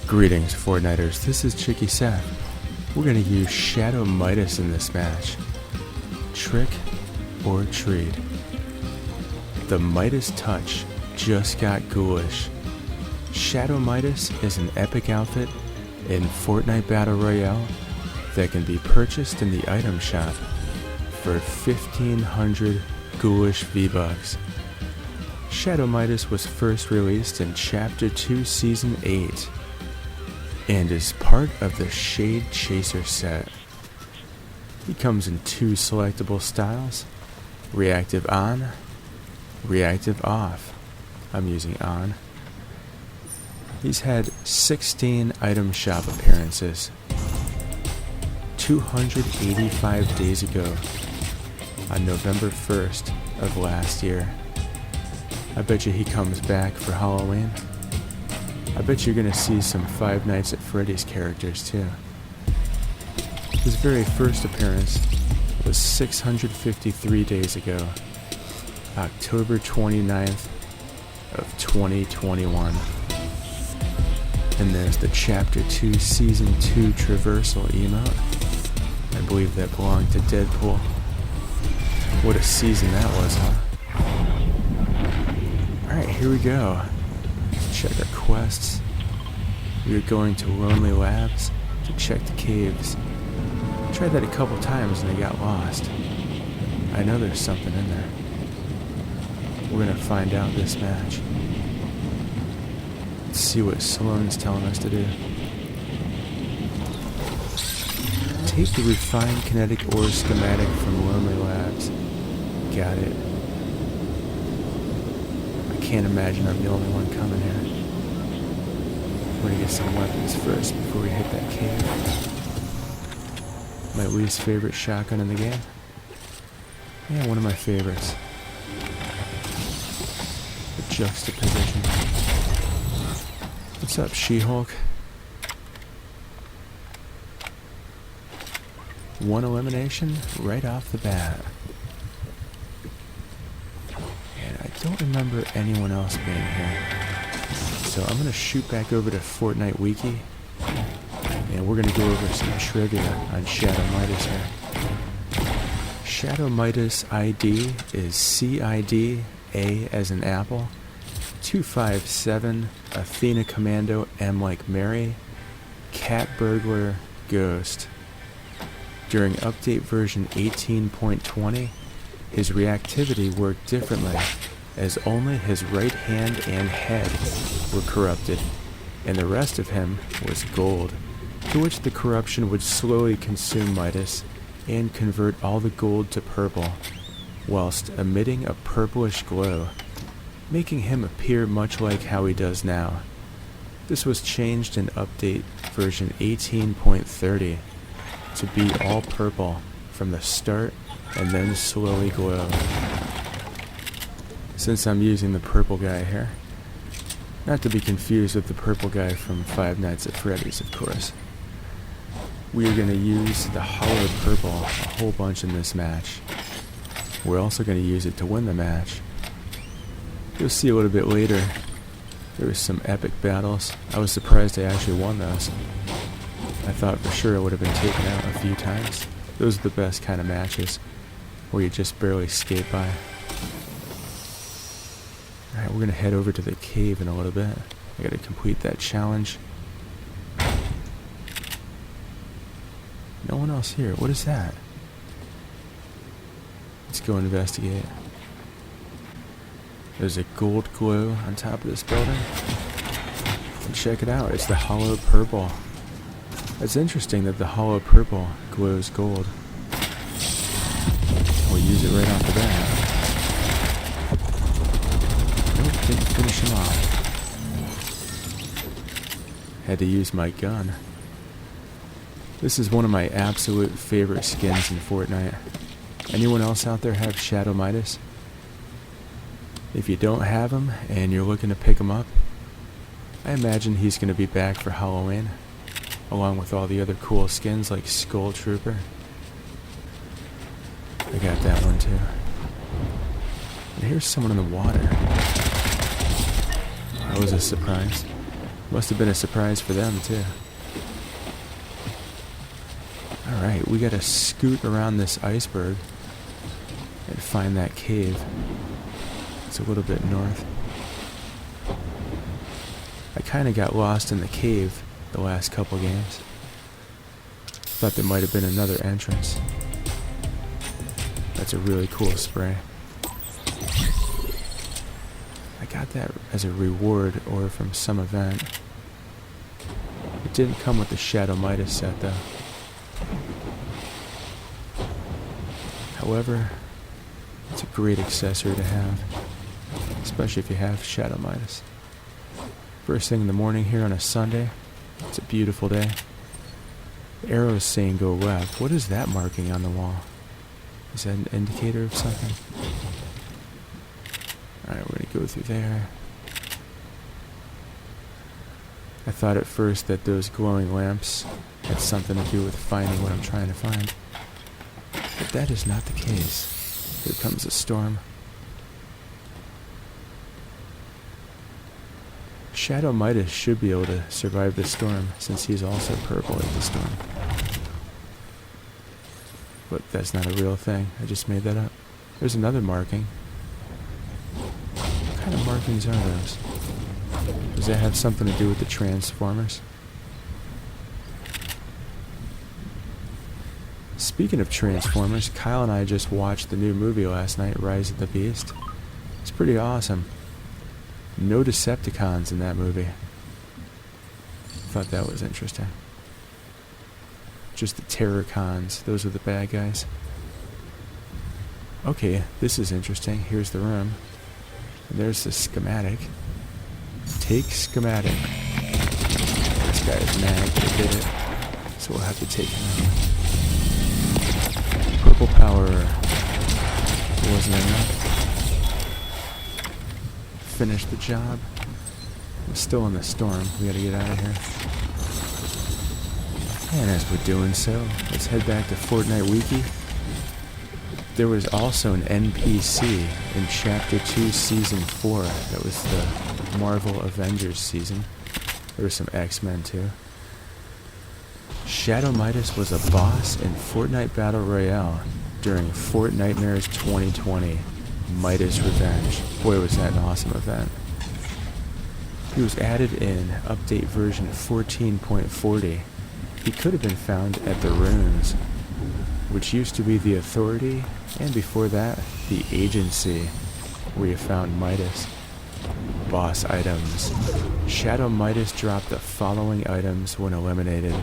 Greetings, Fortniters. This is JikkySef. We're going to use Shadow Midas in this match. Trick or treat. The Midas Touch just got ghoulish. Shadow Midas is an epic outfit in Fortnite Battle Royale that can be purchased in the item shop for 1,500 ghoulish V-Bucks. Shadow Midas was first released in Chapter 2 Season 8 and is part of the Shade Chaser set. He comes in two selectable styles, reactive on, reactive off. I'm using on. He's had 16 item shop appearances. 285 days ago, on November 1st of last year. I bet you he comes back for Halloween. I bet you're gonna see some Five Nights at Freddy's characters too. His very first appearance was 653 days ago, October 29th of 2021. And there's the Chapter 2 Season 2 Traversal emote. I believe that belonged to Deadpool. What a season that was, huh? Alright, here we go. Check our quests. We are going to Lonely Labs to check the caves. I tried that a couple times and I got lost. I know there's something in there. We're gonna find out this match. Let's see what Salone's telling us to do. Take the refined kinetic ore schematic from Lonely Labs. Got it. I can't imagine I'm the only one coming here. We're gonna get some weapons first before we hit that cave. My least favorite shotgun in the game. Yeah, one of my favorites. The juxtaposition. What's up, She-Hulk? One elimination right off the bat. And I don't remember anyone else being here. So I'm going to shoot back over to Fortnite Wiki. And we're going to go over some trivia on Shadow Midas here. Shadow Midas ID is CID, A as in Apple, 257, Athena Commando, M like Mary, Cat Burglar, Ghost. During update version 18.20, his reactivity worked differently, as only his right hand and head were corrupted, and the rest of him was gold, to which the corruption would slowly consume Midas and convert all the gold to purple, whilst emitting a purplish glow, making him appear much like how he does now. This was changed in update version 18.30 to be all purple from the start and then slowly glow. Since I'm using the purple guy here, not to be confused with the purple guy from Five Nights at Freddy's, of course, we are going to use the hollow purple a whole bunch in this match. We're also going to use it to win the match. You'll see a little bit later, there was some epic battles. I was surprised I actually won those. I thought for sure I would have been taken out a few times. Those are the best kind of matches, where you just barely skate by. Alright, we're going to head over to the cave in a little bit. I got to complete that challenge. No one else here. What is that? Let's go investigate. There's a gold glow on top of this building. And check it out, it's the hollow purple. It's interesting that the hollow purple glows gold. We'll use it right off the bat. Nope, didn't finish him off. Had to use my gun. This is one of my absolute favorite skins in Fortnite. Anyone else out there have Shadow Midas? If you don't have him and you're looking to pick him up, I imagine he's going to be back for Halloween, along with all the other cool skins like Skull Trooper. I got that one too. And here's someone in the water. That was a surprise. Must have been a surprise for them, too. Alright, we gotta scoot around this iceberg and find that cave. It's a little bit north. I kinda got lost in the cave the last couple games. Thought there might have been another entrance. That's a really cool spray. I got that as a reward or from some event. It didn't come with the Shadow Midas set though. However, it's a great accessory to have, especially if you have Shadow Midas. First thing in the morning here on a Sunday. It's a beautiful day. The arrow is saying go left. What is that marking on the wall? Is that an indicator of something? Alright, we're going to go through there. I thought at first that those glowing lamps had something to do with finding what I'm trying to find. But that is not the case. Here comes a storm. Shadow Midas should be able to survive the storm since he's also purple at the storm. But that's not a real thing. I just made that up. There's another marking. What kind of markings are those? Does that have something to do with the Transformers? Speaking of Transformers, Kyle and I just watched the new movie last night, Rise of the Beast. It's pretty awesome. No Decepticons in that movie. Thought that was interesting. Just the Terrorcons. Those are the bad guys. Okay, this is interesting. Here's the room. And there's the schematic. Take schematic. This guy is mad that I did it. So we'll have to take him out. Purple power wasn't enough. Finish the job. I'm still in the storm. We gotta get out of here. And as we're doing so, let's head back to Fortnite Wiki. There was also an NPC in Chapter 2, Season 4. That was the Marvel Avengers season. There were some X-Men too. Shadow Midas was a boss in Fortnite Battle Royale during Fortnitemares 2020. Midas Revenge. Boy, was that an awesome event. He was added in update version 14.40. He could have been found at the Runes, which used to be the Authority, and before that, the Agency, where you found Midas. Boss items. Shadow Midas dropped the following items when eliminated.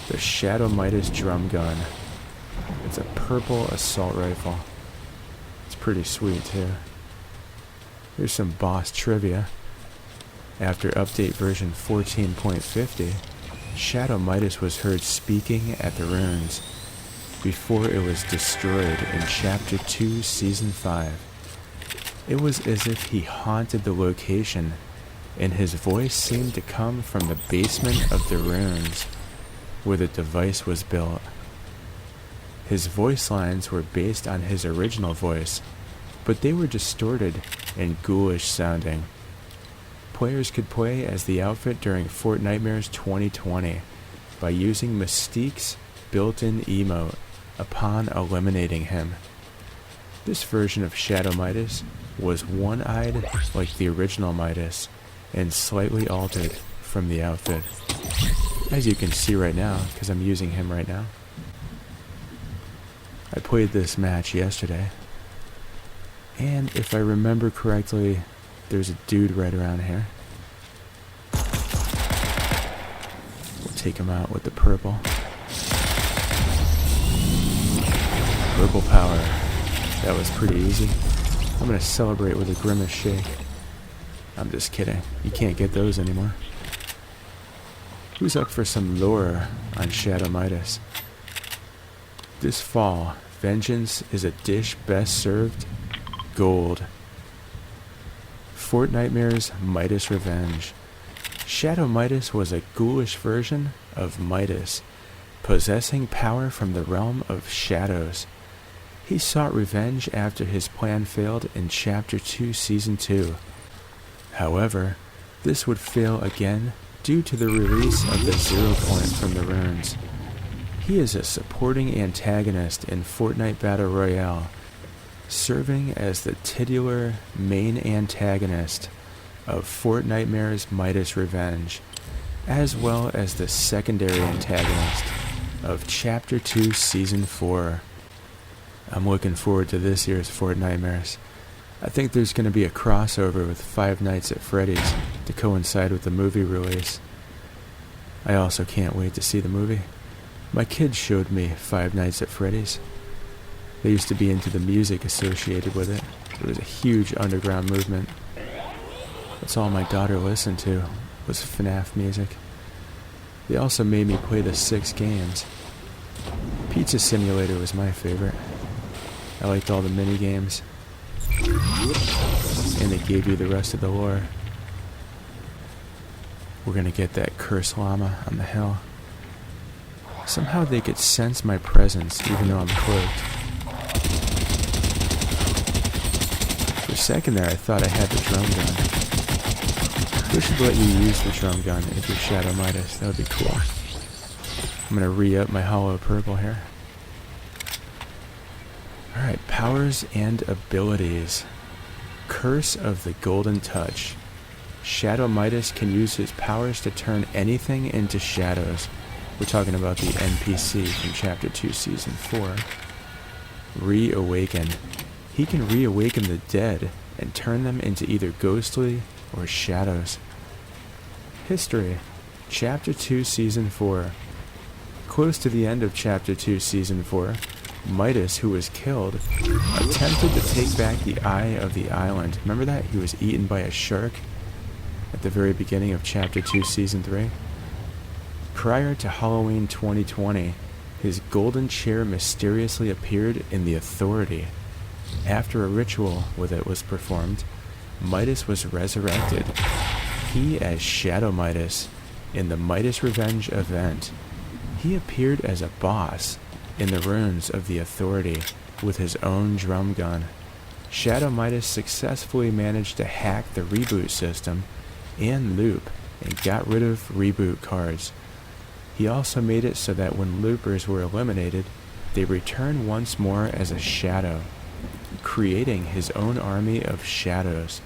The Shadow Midas drum gun. It's a purple assault rifle. Pretty sweet too. Here's some boss trivia. After update version 14.50, Shadow Midas was heard speaking at the Runes before it was destroyed in Chapter 2, Season 5. It was as if he haunted the location, and his voice seemed to come from the basement of the Runes, where the device was built. His voice lines were based on his original voice, but they were distorted and ghoulish sounding. Players could play as the outfit during Fortnitemares 2020 by using Mystique's built-in emote upon eliminating him. This version of Shadow Midas was one-eyed like the original Midas and slightly altered from the outfit. As you can see right now, because I'm using him right now. I played this match yesterday, and if I remember correctly, there's a dude right around here. We'll take him out with the purple. Purple power. That was pretty easy. I'm gonna celebrate with a grimace shake. I'm just kidding. You can't get those anymore. Who's up for some lore on Shadow Midas? This fall, vengeance is a dish best served gold. Fortnitemares Midas Revenge. Shadow Midas was a ghoulish version of Midas, possessing power from the realm of shadows. He sought revenge after his plan failed in Chapter 2, Season 2. However, This would fail again due to the release of the 0 point from the runes. He is a supporting antagonist in Fortnite Battle Royale, serving as the titular main antagonist of Fortnite's Midas Revenge, as well as the secondary antagonist of Chapter 2 Season 4. I'm looking forward to this year's Fortnite. I think there's going to be a crossover with Five Nights at Freddy's to coincide with the movie release. I also can't wait to see the movie. My kids showed me Five Nights at Freddy's. They used to be into the music associated with it. It was a huge underground movement. That's all my daughter listened to, was FNAF music. They also made me play the 6 games. Pizza Simulator was my favorite. I liked all the mini games. And they gave you the rest of the lore. We're gonna get that cursed llama on the hill. Somehow they could sense my presence even though I'm cloaked. For a second there I thought I had the drum gun. They should let you use the drum gun if you're Shadow Midas. That would be cool. I'm gonna re-up my hollow purple here. Alright, powers and abilities. Curse of the Golden Touch. Shadow Midas can use his powers to turn anything into shadows. We're talking about the NPC from Chapter 2 Season 4. Reawaken. He can reawaken the dead and turn them into either ghostly or shadows. History. Chapter 2 Season 4. Close to the end of Chapter 2 Season 4, Midas, who was killed, attempted to take back the Eye of the Island. Remember that? He was eaten by a shark at the very beginning of Chapter 2 Season 3. Prior to Halloween 2020, his golden chair mysteriously appeared in the Authority. After a ritual with it was performed, Midas was resurrected. He as Shadow Midas in the Midas Revenge event. He appeared as a boss in the ruins of the Authority with his own drum gun. Shadow Midas successfully managed to hack the reboot system and loop and got rid of reboot cards. He also made it so that when loopers were eliminated, they returned once more as a shadow, creating his own army of shadows.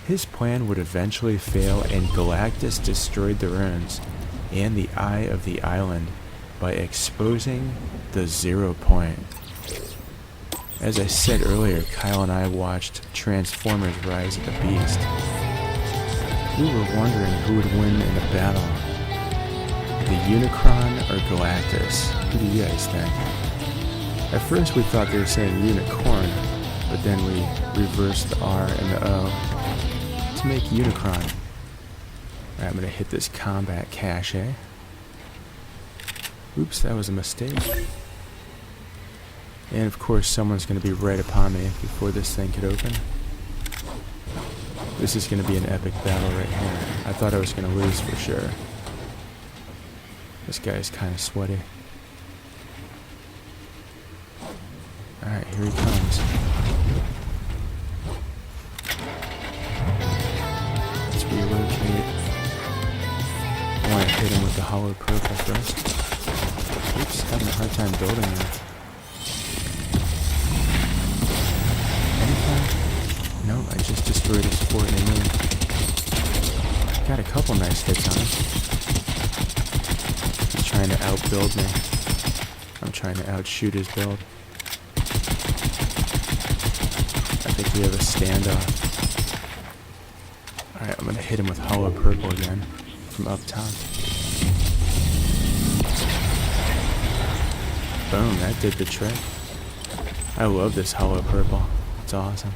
His plan would eventually fail and Galactus destroyed the ruins and the Eye of the Island by exposing the 0 point. As I said earlier, Kyle and I watched Transformers Rise of the Beast. We were wondering who would win in a battle, the Unicron or Galactus. Who do you guys think? At first we thought they were saying unicorn, but then we reversed the R and the O to make Unicron. Alright, I'm gonna hit this combat cache. Oops, that was a mistake. And of course someone's gonna be right upon me before this thing could open. This is gonna be an epic battle right here. I thought I was gonna lose for sure. This guy's kinda sweaty. Alright, here he comes. Let's relocate. I want to hit him with the hollow purple first. Oops, having a hard time building there. Anything? No, I just destroyed his fort and I got a couple nice hits on him. He's trying to outbuild me. I'm trying to outshoot his build. I think we have a standoff. Alright, I'm gonna hit him with hollow purple again from up top. Boom, that did the trick. I love this hollow purple. It's awesome.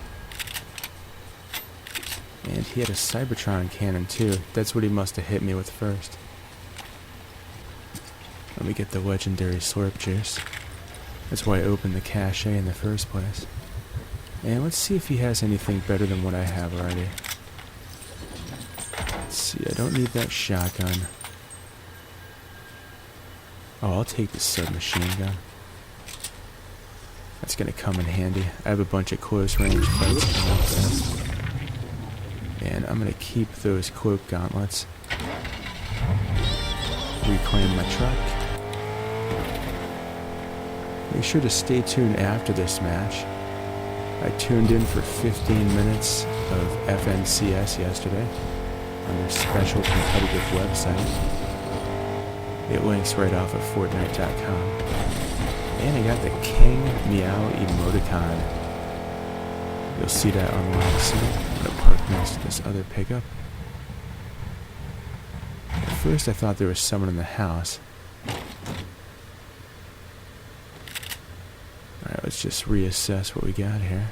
And he had a Cybertron cannon too. That's what he must have hit me with first. Let me get the legendary slurp juice. That's why I opened the cache in the first place. And let's see if he has anything better than what I have already. Let's see, I don't need that shotgun. Oh, I'll take the submachine gun. That's gonna come in handy. I have a bunch of close range fights coming up there. And I'm going to keep those cloak gauntlets. Reclaim my truck. Make sure to stay tuned after this match. I tuned in for 15 minutes of FNCS yesterday on their special competitive website. It links right off of Fortnite.com. And I got the King Meow emoticon. You'll see that online soon. I'm going to park next to this other pickup. At first I thought there was someone in the house. Alright, let's just reassess what we got here.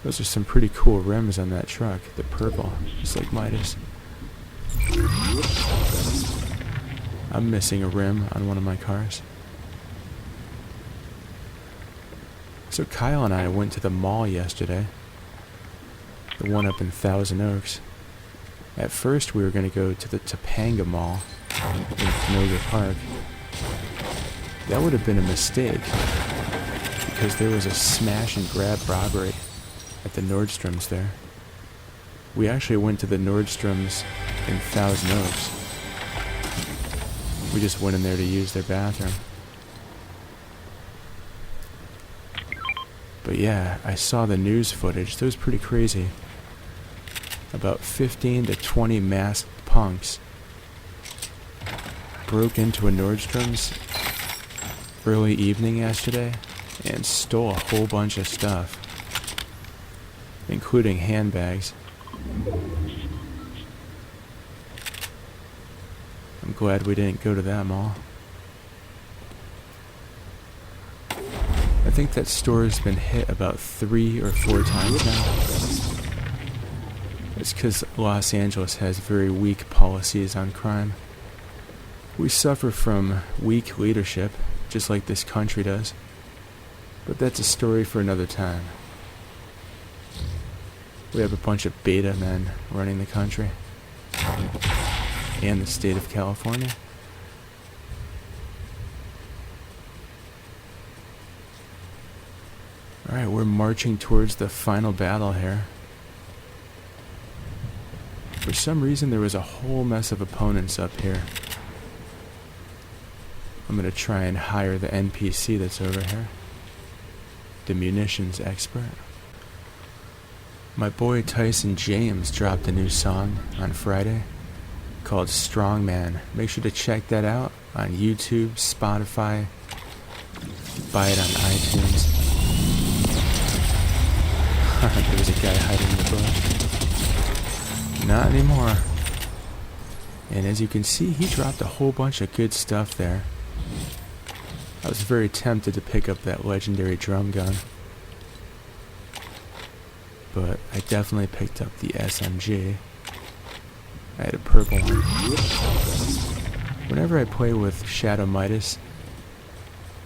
Those are some pretty cool rims on that truck. The purple, just like Midas. I'm missing a rim on one of my cars. So Kyle and I went to the mall yesterday. The one up in Thousand Oaks. At first we were going to go to the Topanga Mall in Canoga Park. That would have been a mistake because there was a smash and grab robbery at the Nordstrom's there. We actually went to the Nordstrom's in Thousand Oaks. We just went in there to use their bathroom. But yeah, I saw the news footage. That was pretty crazy. About 15 to 20 masked punks broke into a Nordstrom's early evening yesterday and stole a whole bunch of stuff, including handbags. I'm glad we didn't go to that mall. I think that store has been hit about 3 or 4 times now. It's because Los Angeles has very weak policies on crime. We suffer from weak leadership, just like this country does. But that's a story for another time. We have a bunch of beta men running the country. And the state of California. Alright, we're marching towards the final battle here. For some reason there was a whole mess of opponents up here. I'm going to try and hire the NPC that's over here. The munitions expert. My boy Tyson James dropped a new song on Friday called Strongman. Make sure to check that out on YouTube, Spotify. Buy it on iTunes. There was a guy hiding in the bush. Not anymore. And as you can see, he dropped a whole bunch of good stuff there. I was very tempted to pick up that legendary drum gun. But I definitely picked up the SMG. I had a purple one. Whenever I play with Shadow Midas,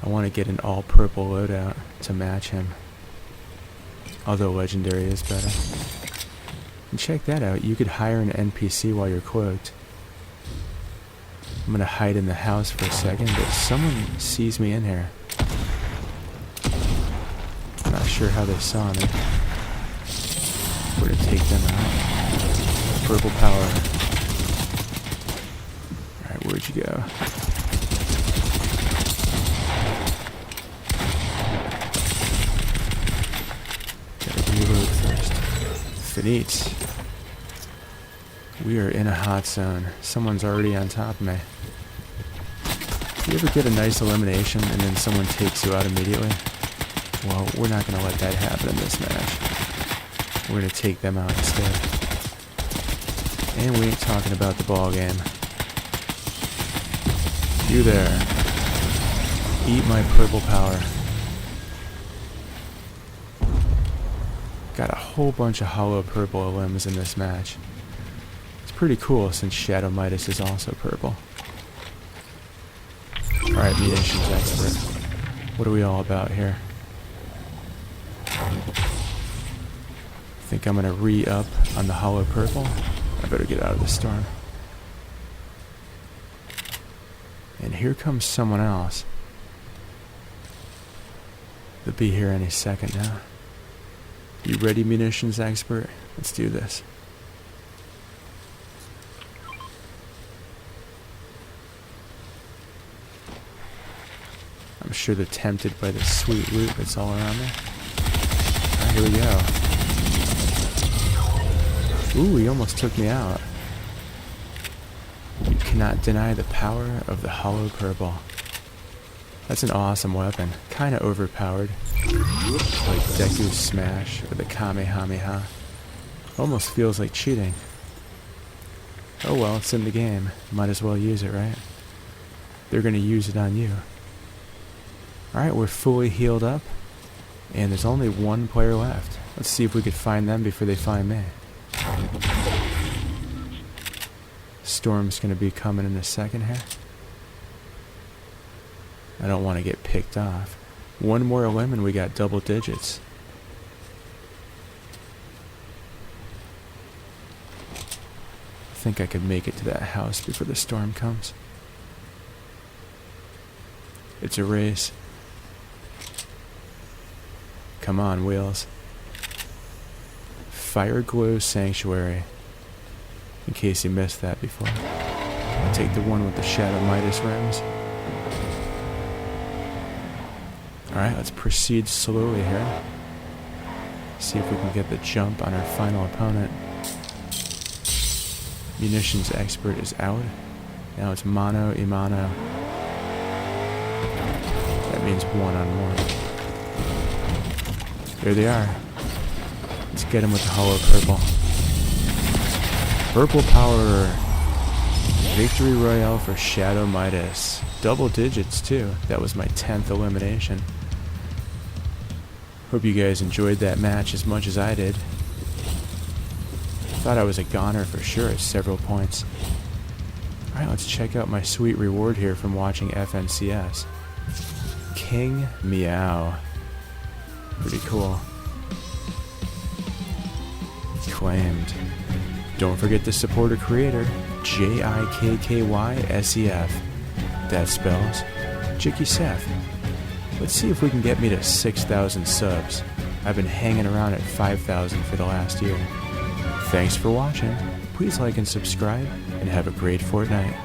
I want to get an all purple loadout to match him. Although legendary is better. And check that out, you could hire an NPC while you're cloaked. I'm gonna hide in the house for a second, but someone sees me in here. I'm not sure how they saw me. We're gonna take them out. Purple power. Alright, where'd you go? Gotta reload first. Finite. We are in a hot zone. Someone's already on top of me. You ever get a nice elimination and then someone takes you out immediately? Well, we're not going to let that happen in this match. We're going to take them out instead. And we ain't talking about the ball game. You there. Eat my purple power. Got a whole bunch of hollow purple limbs in this match. It's pretty cool since Shadow Midas is also purple. Alright, munitions expert. What are we all about here? Think I'm gonna re-up on the hollow purple? I better get out of the storm. And here comes someone else. They'll be here any second now. You ready, munitions expert? Let's do this. I'm sure they're tempted by the sweet loot that's all around me. Alright, here we go. Ooh, he almost took me out. You cannot deny the power of the hollow purple. That's an awesome weapon. Kinda overpowered. Like Deku's Smash or the Kamehameha. Almost feels like cheating. Oh well, it's in the game. Might as well use it, right? They're gonna use it on you. Alright, we're fully healed up. And there's only one player left. Let's see if we could find them before they find me. Storm's gonna be coming in a second here. I don't want to get picked off. One more limb and we got double digits. I think I could make it to that house before the storm comes. It's a race. Come on, wheels. Fire Glow Sanctuary. In case you missed that before. I'll take the one with the Shadow Midas rims. Alright, let's proceed slowly here. See if we can get the jump on our final opponent. Munitions expert is out. Now it's mano a mano. That means one-on-one. There they are. Let's get him with the hollow purple. Purple power. Victory Royale for Shadow Midas. Double digits too. That was my 10th elimination. Hope you guys enjoyed that match as much as I did. Thought I was a goner for sure at several points. Alright, let's check out my sweet reward here from watching FNCS. King Meow. Pretty cool. Claimed. Don't forget to support a creator, JikkySef. That spells JikkySef. Let's see if we can get me to 6,000 subs. I've been hanging around at 5,000 for the last year. Thanks for watching. Please like and subscribe, and have a great Fortnite.